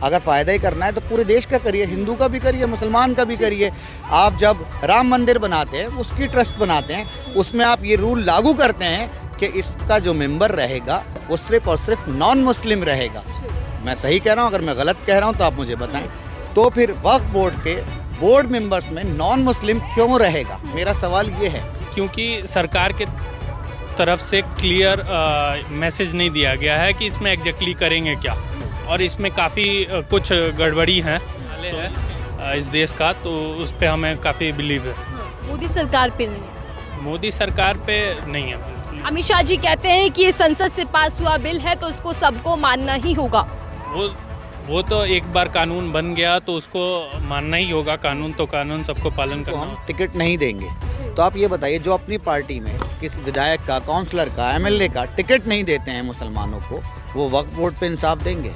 अगर फ़ायदा ही करना है तो पूरे देश का करिए, हिंदू का भी करिए, मुसलमान का भी करिए। आप जब राम मंदिर बनाते हैं, उसकी ट्रस्ट बनाते हैं, उसमें आप ये रूल लागू करते हैं कि इसका जो मेंबर रहेगा वो सिर्फ और सिर्फ नॉन मुस्लिम रहेगा। मैं सही कह रहा हूँ? अगर मैं गलत कह रहा हूँ तो आप मुझे बताएं। तो फिर वक्फ बोर्ड के बोर्ड मेंबर्स में नॉन मुस्लिम क्यों रहेगा? मेरा सवाल ये है। क्योंकि सरकार के तरफ से क्लियर मैसेज नहीं दिया गया है कि इसमें एग्जैक्टली करेंगे क्या, और इसमें काफ़ी कुछ गड़बड़ी है इस देश का, तो उस पर हमें काफ़ी बिलीव है। मोदी सरकार पे नहीं है। मोदी सरकार पे नहीं है बिल्कुल। अमित शाह जी कहते हैं कि ये संसद से पास हुआ बिल है तो इसको सबको मानना ही होगा। वो तो एक बार कानून बन गया तो उसको मानना ही होगा। कानून तो कानून, सबको पालन तो करना। हम टिकट नहीं देंगे। तो आप ये बताइए, जो अपनी पार्टी में किस विधायक का, काउंसलर का, एमएलए का टिकट नहीं देते हैं मुसलमानों को, वो वक्फ बोर्ड पे इंसाफ देंगे?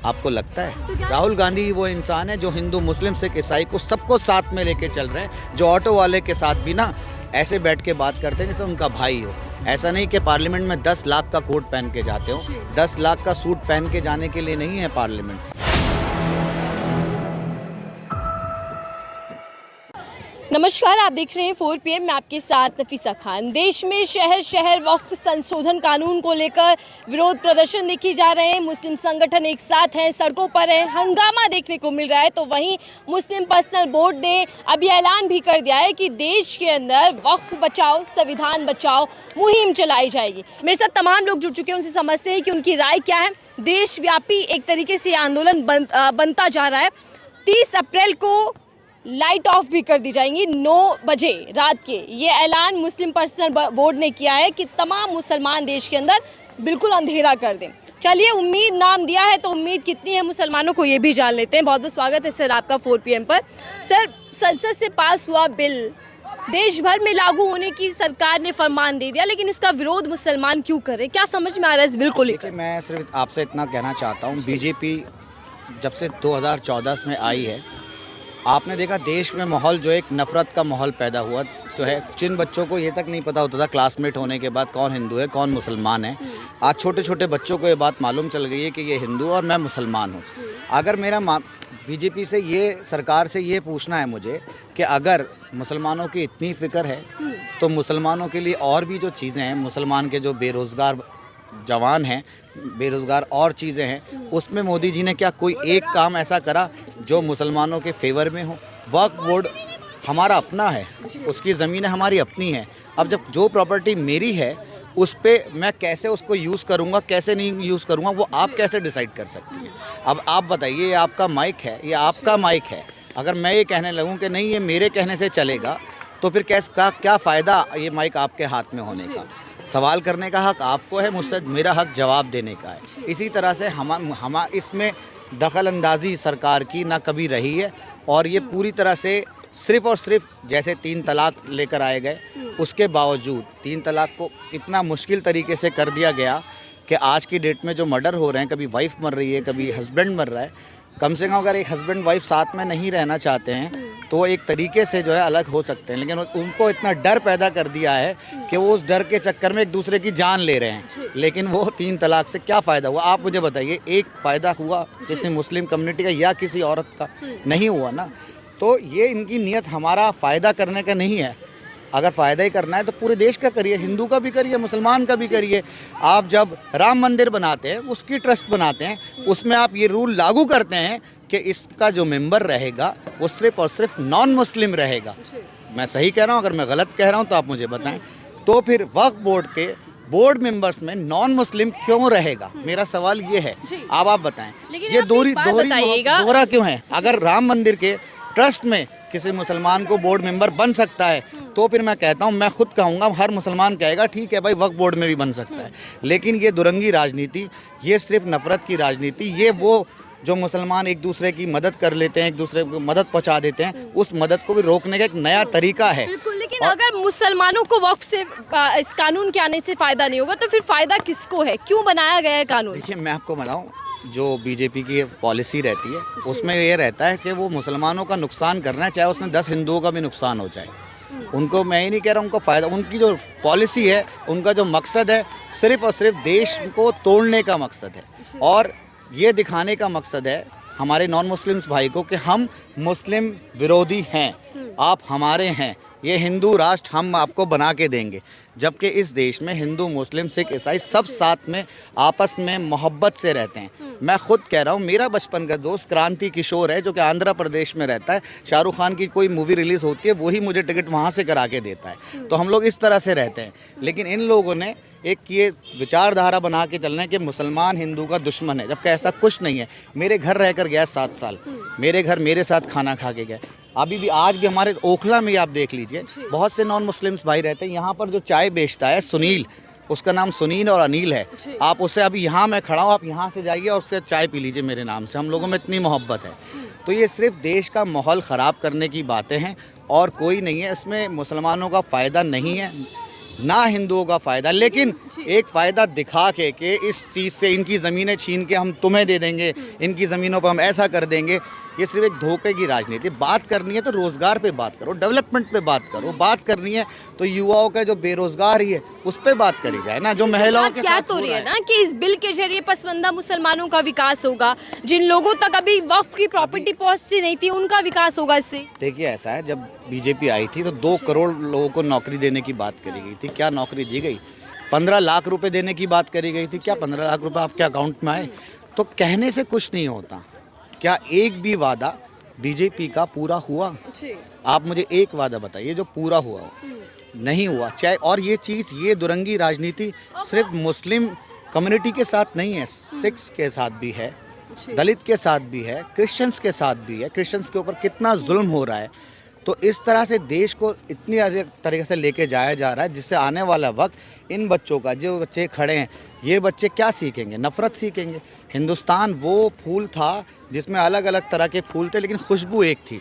आपको लगता है? राहुल गांधी ही वो इंसान है जो हिंदू, मुस्लिम, सिख, ईसाई को सबको साथ में लेके चल रहे हैं, जो ऑटो वाले के साथ भी ना ऐसे बैठ के बात करते हैं जैसे उनका भाई हो। ऐसा नहीं कि पार्लियामेंट में 10 लाख का कोट पहन के जाते हो, 10 लाख का सूट पहन के जाने के लिए नहीं है पार्लियामेंट। नमस्कार, आप देख रहे हैं 4 PM, मैं आपके साथ नफीसा खान। देश में शहर शहर वक्फ संशोधन कानून को लेकर विरोध प्रदर्शन देखे जा रहे हैं। मुस्लिम संगठन एक साथ हैं, सड़कों पर है, हंगामा देखने को मिल रहा है। तो वहीं मुस्लिम पर्सनल बोर्ड ने अभी ऐलान भी कर दिया है कि देश के अंदर वक्फ बचाओ, संविधान बचाओ मुहिम चलाई जाएगी। मेरे साथ तमाम लोग जुड़ चुके हैं, उनसे समझते हैं कि उनकी राय क्या है। देशव्यापी एक तरीके से आंदोलन बनता जा रहा है। 30 अप्रैल को लाइट ऑफ भी कर दी जाएंगी 9 बजे रात के। ये ऐलान मुस्लिम पर्सनल बोर्ड ने किया है कि तमाम मुसलमान देश के अंदर बिल्कुल अंधेरा कर दें। चलिए, उम्मीद नाम दिया है तो उम्मीद कितनी है मुसलमानों को, ये भी जान लेते हैं। बहुत बहुत स्वागत है सर आपका 4 PM पर। सर, संसद से पास हुआ बिल देश भर में लागू होने की सरकार ने फरमान दे दिया, लेकिन इसका विरोध मुसलमान क्यों कर रहे? क्या समझ में आ रहा है इस बिल को लेकर? मैं सिर्फ आपसे इतना कहना चाहता हूँ, बीजेपी जब से 2014 में आई है, आपने देखा देश में माहौल जो एक नफ़रत का माहौल पैदा हुआ जो है। जिन बच्चों को ये तक नहीं पता होता था क्लासमेट होने के बाद कौन हिंदू है, कौन मुसलमान है, आज छोटे छोटे बच्चों को ये बात मालूम चल गई है कि ये हिंदू और मैं मुसलमान हूँ। अगर मेरा बीजेपी से ये, सरकार से ये पूछना है मुझे कि अगर मुसलमानों की इतनी फ़िक्र है तो मुसलमानों के लिए और भी जो चीज़ें हैं, मुसलमान के जो बेरोज़गार जवान हैं, बेरोज़गार और चीज़ें हैं, उसमें मोदी जी ने क्या कोई एक काम ऐसा करा जो मुसलमानों के फेवर में हो? वक्फ बोर्ड हमारा अपना है, उसकी ज़मीनें हमारी अपनी है। अब जब जो प्रॉपर्टी मेरी है उस पे मैं कैसे उसको यूज़ करूँगा, कैसे नहीं यूज़ करूँगा, वो आप कैसे डिसाइड कर सकती हैं? अब आप बताइए, ये आपका माइक है, ये आपका माइक है। अगर मैं ये कहने लगूँ कि नहीं ये मेरे कहने से चलेगा, तो फिर क्या फ़ायदा ये माइक आपके हाथ में होने का? सवाल करने का हक आपको है, मुझसे मेरा हक जवाब देने का है। इसी तरह से हम इसमें दखल अंदाज़ी सरकार की ना कभी रही है, और ये पूरी तरह से सिर्फ़ और सिर्फ जैसे 3 तलाक लेकर आए गए, उसके बावजूद 3 तलाक को इतना मुश्किल तरीके से कर दिया गया कि आज की डेट में जो मर्डर हो रहे हैं, कभी वाइफ मर रही है, कभी हस्बैंड मर रहा है। कम से कम अगर एक हस्बैंड वाइफ साथ में नहीं रहना चाहते हैं तो एक तरीके से जो है अलग हो सकते हैं, लेकिन उनको इतना डर पैदा कर दिया है कि वो उस डर के चक्कर में एक दूसरे की जान ले रहे हैं। लेकिन वो 3 तलाक से क्या फ़ायदा हुआ? आप मुझे बताइए, एक फ़ायदा हुआ किसी मुस्लिम कम्युनिटी का या किसी औरत का? नहीं हुआ ना। तो ये इनकी नीयत हमारा फ़ायदा करने का नहीं है। अगर फ़ायदा ही करना है तो पूरे देश का करिए, हिंदू का भी करिए, मुसलमान का भी करिए। आप जब राम मंदिर बनाते हैं, उसकी ट्रस्ट बनाते हैं, उसमें आप ये रूल लागू करते हैं कि इसका जो मेंबर रहेगा वो सिर्फ और सिर्फ नॉन मुस्लिम रहेगा। मैं सही कह रहा हूँ? अगर मैं गलत कह रहा हूँ तो आप मुझे बताएं। तो फिर वक्फ बोर्ड के बोर्ड मेंबर्स में नॉन मुस्लिम क्यों रहेगा? मेरा सवाल ये है। आप बताएं, ये दोहरा क्यों है? अगर राम मंदिर के ट्रस्ट में किसी मुसलमान को बोर्ड मेंबर बन सकता है तो फिर मैं कहता हूँ, मैं खुद कहूँगा, हर मुसलमान कहेगा ठीक है भाई, वक्फ बोर्ड में भी बन सकता है। लेकिन ये दुरंगी राजनीति, ये सिर्फ नफ़रत की राजनीति, ये वो जो मुसलमान एक दूसरे की मदद कर लेते हैं, एक दूसरे को मदद पहुंचा देते हैं, उस मदद को भी रोकने का एक नया तरीका है। बिल्कुल, लेकिन अगर मुसलमानों को वक्फ से इस कानून के आने से फ़ायदा नहीं होगा तो फिर फ़ायदा किसको है? क्यों बनाया गया है कानून? देखिए, मैं आपको बताऊँ, जो बीजेपी की पॉलिसी रहती है उसमें ये रहता है कि वो मुसलमानों का नुकसान करना है, चाहे उसमें 10 हिंदुओं का भी नुकसान हो जाए। उनको, मैं ही नहीं कह रहा उनको फ़ायदा, उनकी जो पॉलिसी है, उनका जो मकसद है, सिर्फ़ और सिर्फ देश को तोड़ने का मकसद है, और ये दिखाने का मकसद है हमारे नॉन मुस्लिम्स भाई को कि हम मुस्लिम विरोधी हैं, आप हमारे हैं, ये हिंदू राष्ट्र हम आपको बना के देंगे। जबकि इस देश में हिंदू मुस्लिम सिख ईसाई सब साथ में आपस में मोहब्बत से रहते हैं। मैं खुद कह रहा हूँ, मेरा बचपन का दोस्त क्रांति किशोर है जो कि आंध्र प्रदेश में रहता है। शाहरुख खान की कोई मूवी रिलीज़ होती है, वही मुझे टिकट वहाँ से करा के देता है। तो हम लोग इस तरह से रहते हैं। लेकिन इन लोगों ने एक ये विचारधारा बना के चलना है कि मुसलमान हिंदू का दुश्मन है, जबकि ऐसा कुछ नहीं है। मेरे घर रहकर गया 7 साल, मेरे घर मेरे साथ खाना खा के गया। अभी भी आज भी हमारे ओखला में आप देख लीजिए, बहुत से नॉन मुस्लिम्स भाई रहते हैं। यहाँ पर जो चाय बेचता है सुनील, उसका नाम सुनील और अनिल है। आप उससे, अभी यहाँ मैं खड़ा हूँ, आप यहाँ से जाइए और उससे चाय पी लीजिए मेरे नाम से। हम लोगों में इतनी मोहब्बत है। तो ये सिर्फ देश का माहौल ख़राब करने की बातें हैं और कोई नहीं है। इसमें मुसलमानों का फ़ायदा नहीं है, ना हिंदुओं का फ़ायदा। लेकिन एक फ़ायदा दिखा के कि इस चीज़ से इनकी ज़मीनें छीन के हम तुम्हें दे देंगे, इनकी ज़मीनों पर हम ऐसा कर देंगे, ये सिर्फ एक धोखे की राजनीति। बात करनी है तो रोज़गार पे बात करो, डेवलपमेंट पे बात करो। बात करनी है तो युवाओं का जो बेरोज़गार ही है उस पे बात करी जाए ना, जो महिलाओं के क्या साथ तो हो रही रहा है ना कि इस बिल के जरिए पसमानदा मुसलमानों का विकास होगा, जिन लोगों तक अभी वक्फ की प्रॉपर्टी पहुंचती नहीं थी उनका विकास होगा इससे। देखिए ऐसा है, जब बीजेपी आई थी तो 2 करोड़ लोगों को नौकरी देने की बात करी गई थी। क्या नौकरी दी गई? 15 लाख रुपए देने की बात करी गई थी। क्या 15 लाख रुपए आपके अकाउंट में आए? तो कहने से कुछ नहीं होता। क्या एक भी वादा बीजेपी का पूरा हुआ? आप मुझे एक वादा बताइए जो पूरा हुआ हो। नहीं हुआ। चाहे, और ये चीज़, ये दुरंगी राजनीति सिर्फ मुस्लिम कम्युनिटी के साथ नहीं है, सिख्स के साथ भी है, दलित के साथ भी है, क्रिश्चियंस के साथ भी है। क्रिश्चियंस के ऊपर कितना जुल्म हो रहा है। तो इस तरह से देश को इतनी अधिक तरीके से लेके जाया जा रहा है, जिससे आने वाला वक्त इन बच्चों का, जो बच्चे खड़े हैं, ये बच्चे क्या सीखेंगे? नफ़रत सीखेंगे। हिंदुस्तान वो फूल था जिसमें अलग अलग तरह के फूल थे, लेकिन खुशबू एक थी।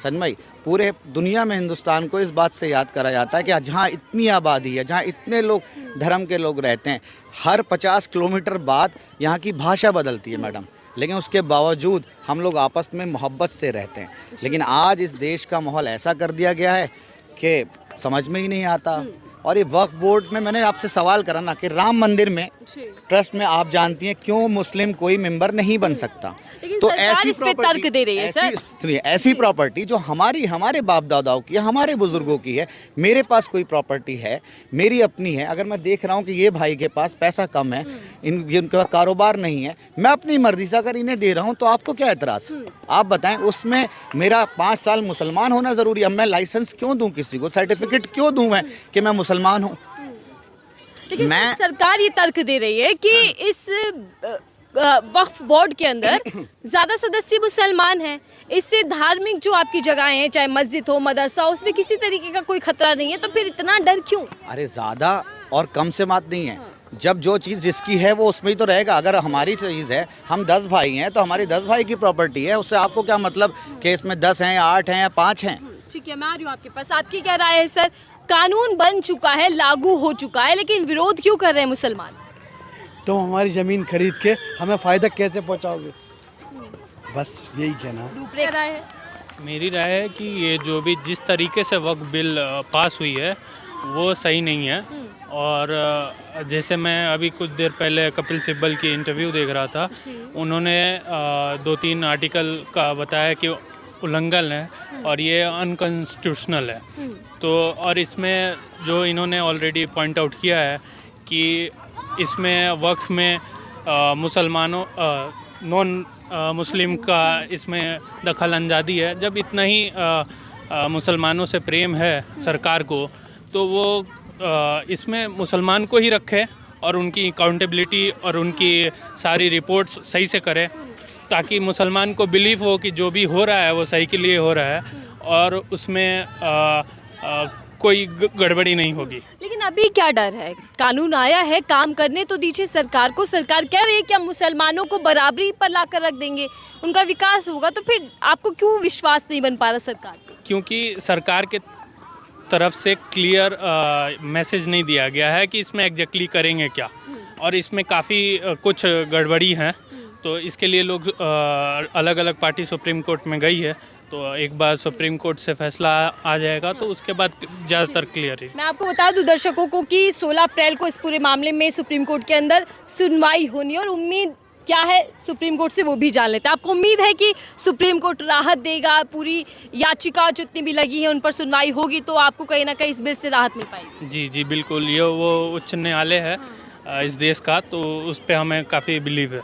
सनमई, पूरे दुनिया में हिंदुस्तान को इस बात से याद करा जाता है कि जहाँ इतनी आबादी है, जहाँ इतने लोग धर्म के लोग रहते हैं, हर 50 किलोमीटर बाद यहाँ की भाषा बदलती है मैडम, लेकिन उसके बावजूद हम लोग आपस में मोहब्बत से रहते हैं। लेकिन आज इस देश का माहौल ऐसा कर दिया गया है कि समझ में ही नहीं आता। और ये वक्फ बोर्ड में मैंने आपसे सवाल करा ना कि राम मंदिर में ट्रस्ट में आप जानती हैं क्यों मुस्लिम कोई मेंबर नहीं बन सकता? तो ऐसी इस पे तर्क दे रही है सर। सुनिए, ऐसी प्रॉपर्टी जो हमारे बाप दादाओं की है, हमारे बुजुर्गों की है, मेरे पास कोई प्रॉपर्टी है, मेरी अपनी है, अगर मैं देख रहा हूँ कि ये भाई के पास पैसा कम है, इनके पास कारोबार नहीं है, मैं अपनी मर्जी से अगर इन्हें दे रहा हूँ तो आपको क्या एतराज़? आप बताएं। उसमें मेरा 5 साल मुसलमान होना ज़रूरी है? अब मैं लाइसेंस क्यों दूँ किसी को, सर्टिफिकेट क्यों दूँ मैं कि मैं मुसलमान हूँ? लेकिन सरकार ये तर्क दे रही है कि इस वक्फ बोर्ड के अंदर ज़्यादा सदस्य मुसलमान हैं, इससे धार्मिक जो आपकी जगहें हैं, चाहे मस्जिद हो, मदरसा हो, उसमें किसी तरीके का कोई खतरा नहीं है, तो फिर इतना डर क्यों? अरे ज़्यादा और कम से बात नहीं है। जब जो चीज़ जिसकी है वो उसमें ही तो रहेगा। अगर हमारी चीज़ है, हम 10 भाई हैं, तो हमारी 10 भाई की प्रॉपर्टी है, उससे आपको क्या मतलब कि इसमें 10 हैं, 8 हैं या 5 हैं? ठीक है, मैं आ रही हूँ आपके पास। आपकी क्या राय है सर? कानून बन चुका है, लागू हो चुका है, लेकिन विरोध क्यों कर रहे हैं मुसलमान? तुम हमारी ज़मीन खरीद के हमें फ़ायदा कैसे पहुंचाओगे? बस यही कहना। रूपरेखा है। मेरी राय है कि ये जो भी जिस तरीके से वक्फ बिल पास हुई है वो सही नहीं है। और जैसे मैं अभी कुछ देर पहले कपिल सिब्बल की इंटरव्यू देख रहा था, उन्होंने 2-3 आर्टिकल का बताया कि उल्लंघन है और ये अनकॉन्स्टिट्यूशनल है। तो और इसमें जो इन्होंने ऑलरेडी पॉइंट आउट किया है कि इसमें वक्फ में मुसलमानों नॉन मुस्लिम का इसमें दखल अंदाजी है। जब इतना ही मुसलमानों से प्रेम है सरकार को, तो वो इसमें मुसलमान को ही रखे और उनकी अकाउंटेबिलिटी और उनकी सारी रिपोर्ट्स सही से करे, ताकि मुसलमान को बिलीव हो कि जो भी हो रहा है वो सही के लिए हो रहा है और उसमें कोई गड़बड़ी नहीं होगी। लेकिन अभी क्या डर है? कानून आया है, काम करने तो दीजिए सरकार को। सरकार कह रही है कि हम मुसलमानों को बराबरी पर लाकर रख देंगे, उनका विकास होगा, तो फिर आपको क्यों विश्वास नहीं बन पा रहा सरकार पे? क्योंकि सरकार के तरफ से क्लियर मैसेज नहीं दिया गया है कि इसमें एग्जैक्टली करेंगे क्या, और इसमें काफ़ी कुछ गड़बड़ी हैं। तो इसके लिए लोग अलग अलग पार्टी सुप्रीम कोर्ट में गई है, तो एक बार सुप्रीम कोर्ट से फैसला आ जाएगा तो उसके बाद ज़्यादातर क्लियर है। मैं आपको बता दूं दर्शकों को कि 16 अप्रैल को इस पूरे मामले में सुप्रीम कोर्ट के अंदर सुनवाई होनी और उम्मीद क्या है सुप्रीम कोर्ट से वो भी जान लेते हैं। आपको उम्मीद है कि सुप्रीम कोर्ट राहत देगा, पूरी याचिका जितनी भी लगी है उन पर सुनवाई होगी तो आपको कहीं ना कहीं इस बिल से राहत मिल पाएगी? जी जी बिल्कुल, ये वो उच्च न्यायालय है इस देश का, तो उस पर हमें काफ़ी बिलीव है।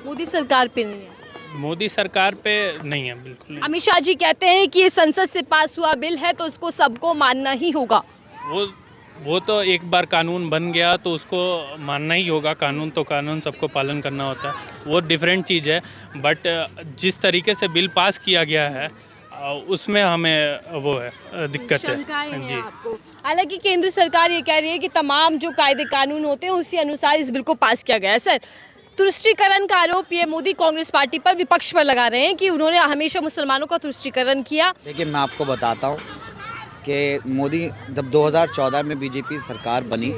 मोदी सरकार पे नहीं है? मोदी सरकार पे नहीं है, बिल्कुल नहीं। अमित शाह जी कहते हैं कि ये संसद से पास हुआ बिल है तो उसको सबको मानना ही होगा। वो तो एक बार कानून बन गया तो उसको मानना ही होगा। कानून तो कानून, सबको पालन करना होता है, वो डिफरेंट चीज़ है। बट जिस तरीके से बिल पास किया गया है उसमें हमें वो है दिक्कत शंकाएं है। हैं जी आपको। हालांकि केंद्र सरकार ये कह रही है कि तमाम जो कायदे कानून होते हैं उसी अनुसार इस बिल को पास किया गया है। सर, तुष्टीकरण का आरोप पीएम मोदी कांग्रेस पार्टी पर, विपक्ष पर लगा रहे हैं कि उन्होंने हमेशा मुसलमानों का तुष्टीकरण किया। देखिए, मैं आपको बताता हूँ कि मोदी जब 2014 में बीजेपी सरकार बनी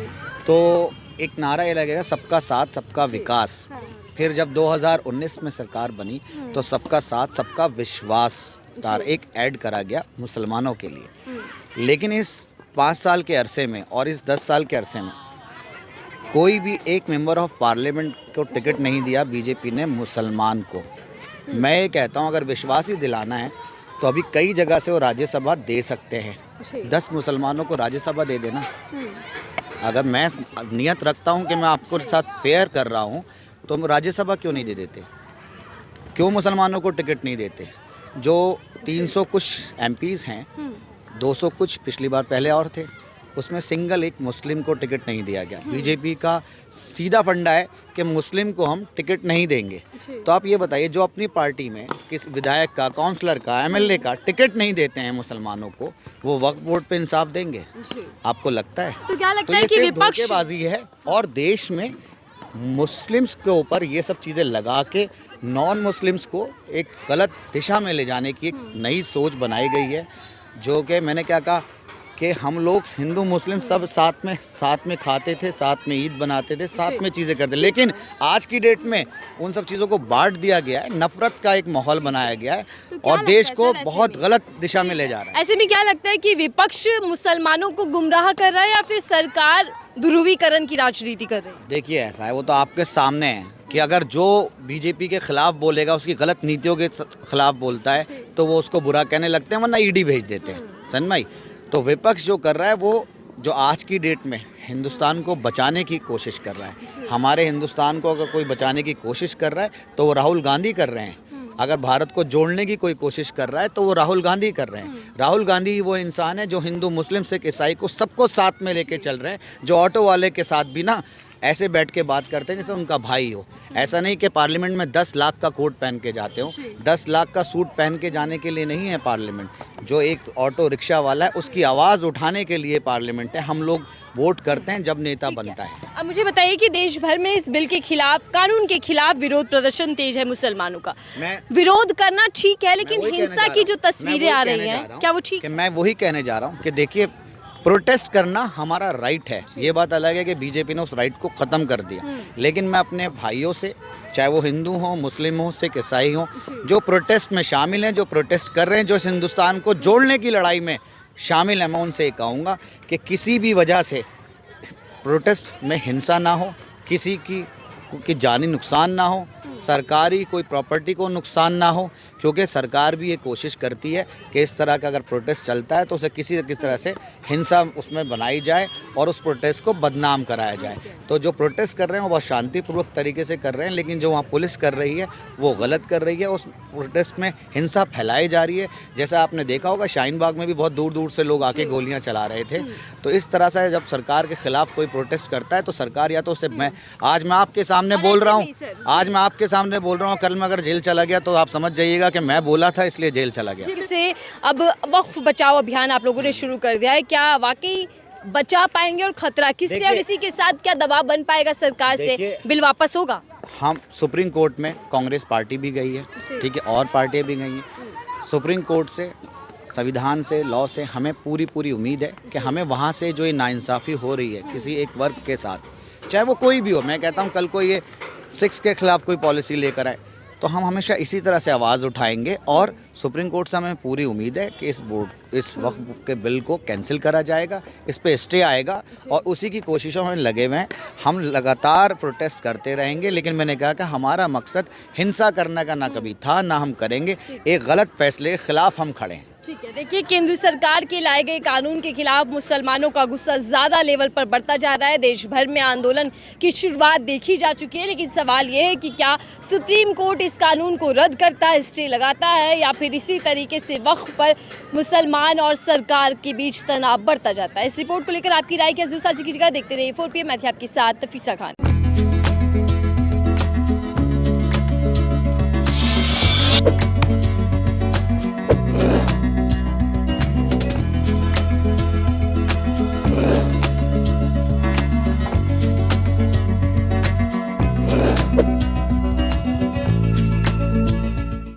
तो एक नारा ये लगेगा, सबका साथ सबका विकास। फिर जब 2019 में सरकार बनी तो सबका साथ सबका विश्वास एक ऐड करा गया मुसलमानों के लिए। लेकिन इस 5 साल के अरसे में और इस 10 साल के अरसे में कोई भी एक मेंबर ऑफ पार्लियामेंट को टिकट नहीं दिया बीजेपी ने मुसलमान को। मैं ये कहता हूँ, अगर विश्वास ही दिलाना है तो अभी कई जगह से वो राज्यसभा दे सकते हैं। 10 मुसलमानों को राज्यसभा दे देना। अगर मैं नियत रखता हूँ कि मैं आपको साथ फेयर कर रहा हूँ तो राज्यसभा क्यों नहीं दे देते? क्यों मुसलमानों को टिकट नहीं देते? जो 300 कुछ एमपीज़ हैं, 200 कुछ पिछली बार पहले और थे, उसमें सिंगल एक मुस्लिम को टिकट नहीं दिया गया। बीजेपी का सीधा फंडा है कि मुस्लिम को हम टिकट नहीं देंगे। तो आप ये बताइए, जो अपनी पार्टी में किस विधायक का, काउंसलर का, एमएलए का टिकट नहीं देते हैं मुसलमानों को, वो वक्फ बोर्ड पे इंसाफ देंगे? आपको लगता है? तो क्या लगता तो है ये कि सिर्फ विपक्ष धोखेबाजी है। और देश में मुस्लिम्स के ऊपर ये सब चीज़ें लगा के नॉन मुस्लिम्स को एक गलत दिशा में ले जाने की एक नई सोच बनाई गई है। जो कि मैंने क्या कहा कि हम लोग हिंदू मुस्लिम सब साथ में खाते थे, साथ में ईद बनाते थे, साथ में चीज़ें करते। लेकिन आज की डेट में उन सब चीज़ों को बांट दिया गया है, नफरत का एक माहौल बनाया गया है और देश को बहुत गलत दिशा में ले जा रहा है। ऐसे में क्या लगता है कि विपक्ष मुसलमानों को गुमराह कर रहा है या फिर सरकार ध्रुवीकरण की राजनीति कर रही है? देखिए, ऐसा है, वो तो आपके सामने है कि अगर जो बीजेपी के खिलाफ बोलेगा, उसकी गलत नीतियों के खिलाफ बोलता है तो वो उसको बुरा कहने लगते हैं, वरना ईडी भेज देते हैं। सनमाई, तो विपक्ष जो कर रहा है वो जो आज की डेट में हिंदुस्तान को बचाने की कोशिश कर रहा है। हमारे हिंदुस्तान को अगर कोई बचाने की कोशिश कर रहा है तो वो राहुल गांधी कर रहे हैं। अगर भारत को जोड़ने की कोई कोशिश कर रहा है तो वो राहुल गांधी कर रहे हैं। राहुल गांधी ही वो इंसान है जो हिंदू मुस्लिम सिख ईसाई को सबको साथ में लेके चल रहे हैं, जो ऑटो वाले के साथ भी ना ऐसे बैठ के बात करते हैं जैसे उनका भाई हो। ऐसा नहीं कि पार्लियामेंट में 10 लाख का कोट पहन के जाते हो, 10 लाख का सूट पहन के जाने के लिए नहीं है पार्लियामेंट। जो एक ऑटो रिक्शा वाला है उसकी आवाज़ उठाने के लिए पार्लियामेंट है। हम लोग वोट करते हैं जब नेता बनता है। अब मुझे बताइए कि देश भर में इस बिल के खिलाफ, कानून के खिलाफ विरोध प्रदर्शन तेज है मुसलमानों का। विरोध करना ठीक है, लेकिन हिंसा की जो तस्वीरें आ रही हैं, क्या वो ठीक है? मैं वही कहने जा रहा हूँ कि देखिए, प्रोटेस्ट करना हमारा राइट है। ये बात अलग है कि बीजेपी ने उस राइट को ख़त्म कर दिया। लेकिन मैं अपने भाइयों से, चाहे वो हिंदू हो, मुस्लिम हो, सिख ईसाई हो, जो प्रोटेस्ट में शामिल हैं, जो प्रोटेस्ट कर रहे हैं, जो इस हिंदुस्तान को जोड़ने की लड़ाई में शामिल हैं, मैं उनसे ये कहूँगा कि किसी भी वजह से प्रोटेस्ट में हिंसा ना हो, किसी की जानी नुकसान ना हो, सरकारी कोई प्रॉपर्टी को नुकसान ना हो। क्योंकि सरकार भी ये कोशिश करती है कि इस तरह का अगर प्रोटेस्ट चलता है तो उसे किसी तरह से हिंसा उसमें बनाई जाए और उस प्रोटेस्ट को बदनाम कराया जाए। तो जो प्रोटेस्ट कर रहे हैं वो बहुत शांतिपूर्वक तरीके से कर रहे हैं, लेकिन जो वहाँ पुलिस कर रही है वो गलत कर रही है। उस प्रोटेस्ट में हिंसा फैलाई जा रही है। जैसा आपने देखा होगा, शाहीन बाग में भी बहुत दूर दूर से लोग आके गोलियाँ चला रहे थे। तो इस तरह से जब सरकार के खिलाफ कोई प्रोटेस्ट करता है तो सरकार या तो उसे, आज मैं आपके सामने बोल रहा हूँ, कल मैं अगर जेल चला गया तो आप समझ जाइएगा कि मैं बोला था इसलिए जेल चला गया। जिससे अब वक्फ बचाओ अभियान आप लोगों ने शुरू कर दिया है, क्या वाकई बचा पाएंगे और खतरा किससे और इसी के साथ क्या दबाव बन पाएगा सरकार से? बिल वापस होगा? हम सुप्रीम कोर्ट में कांग्रेस पार्टी भी गई है, ठीक है, और पार्टियां भी गई हैं। सुप्रीम कोर्ट से, संविधान से, लॉ से हमें पूरी उम्मीद है कि हमें वहाँ से जो ये नाइंसाफ़ी हो रही है किसी एक वर्ग के साथ, चाहे वो कोई भी हो, मैं कहता हूँ कल को ये सिक्स के खिलाफ कोई पॉलिसी लेकर आए, तो हम हमेशा इसी तरह से आवाज़ उठाएंगे और सुप्रीम कोर्ट से हमें पूरी उम्मीद है कि इस वक्फ के बिल को कैंसिल करा जाएगा, इस पे स्टे आएगा और उसी की कोशिशों में लगे हुए हैं। हम लगातार प्रोटेस्ट करते रहेंगे, लेकिन मैंने कहा कि हमारा मकसद हिंसा करने का ना कभी था ना हम करेंगे। एक गलत फैसले के खिलाफ हम खड़े हैं। ठीक है, देखिए केंद्र सरकार के लाए गए कानून के खिलाफ मुसलमानों का गुस्सा ज़्यादा लेवल पर बढ़ता जा रहा है। देश भर में आंदोलन की शुरुआत देखी जा चुकी है, लेकिन सवाल ये है कि क्या सुप्रीम कोर्ट इस कानून को रद्द करता है, स्टे लगाता है, या फिर इसी तरीके से वक्फ पर मुसलमान और सरकार के बीच तनाव बढ़ता जाता है। इस रिपोर्ट को लेकर आपकी राय क्या जरूर साझा कीजिएगा। देखते रहिए 4PM, मैं थी आपके साथ नफीसा खान।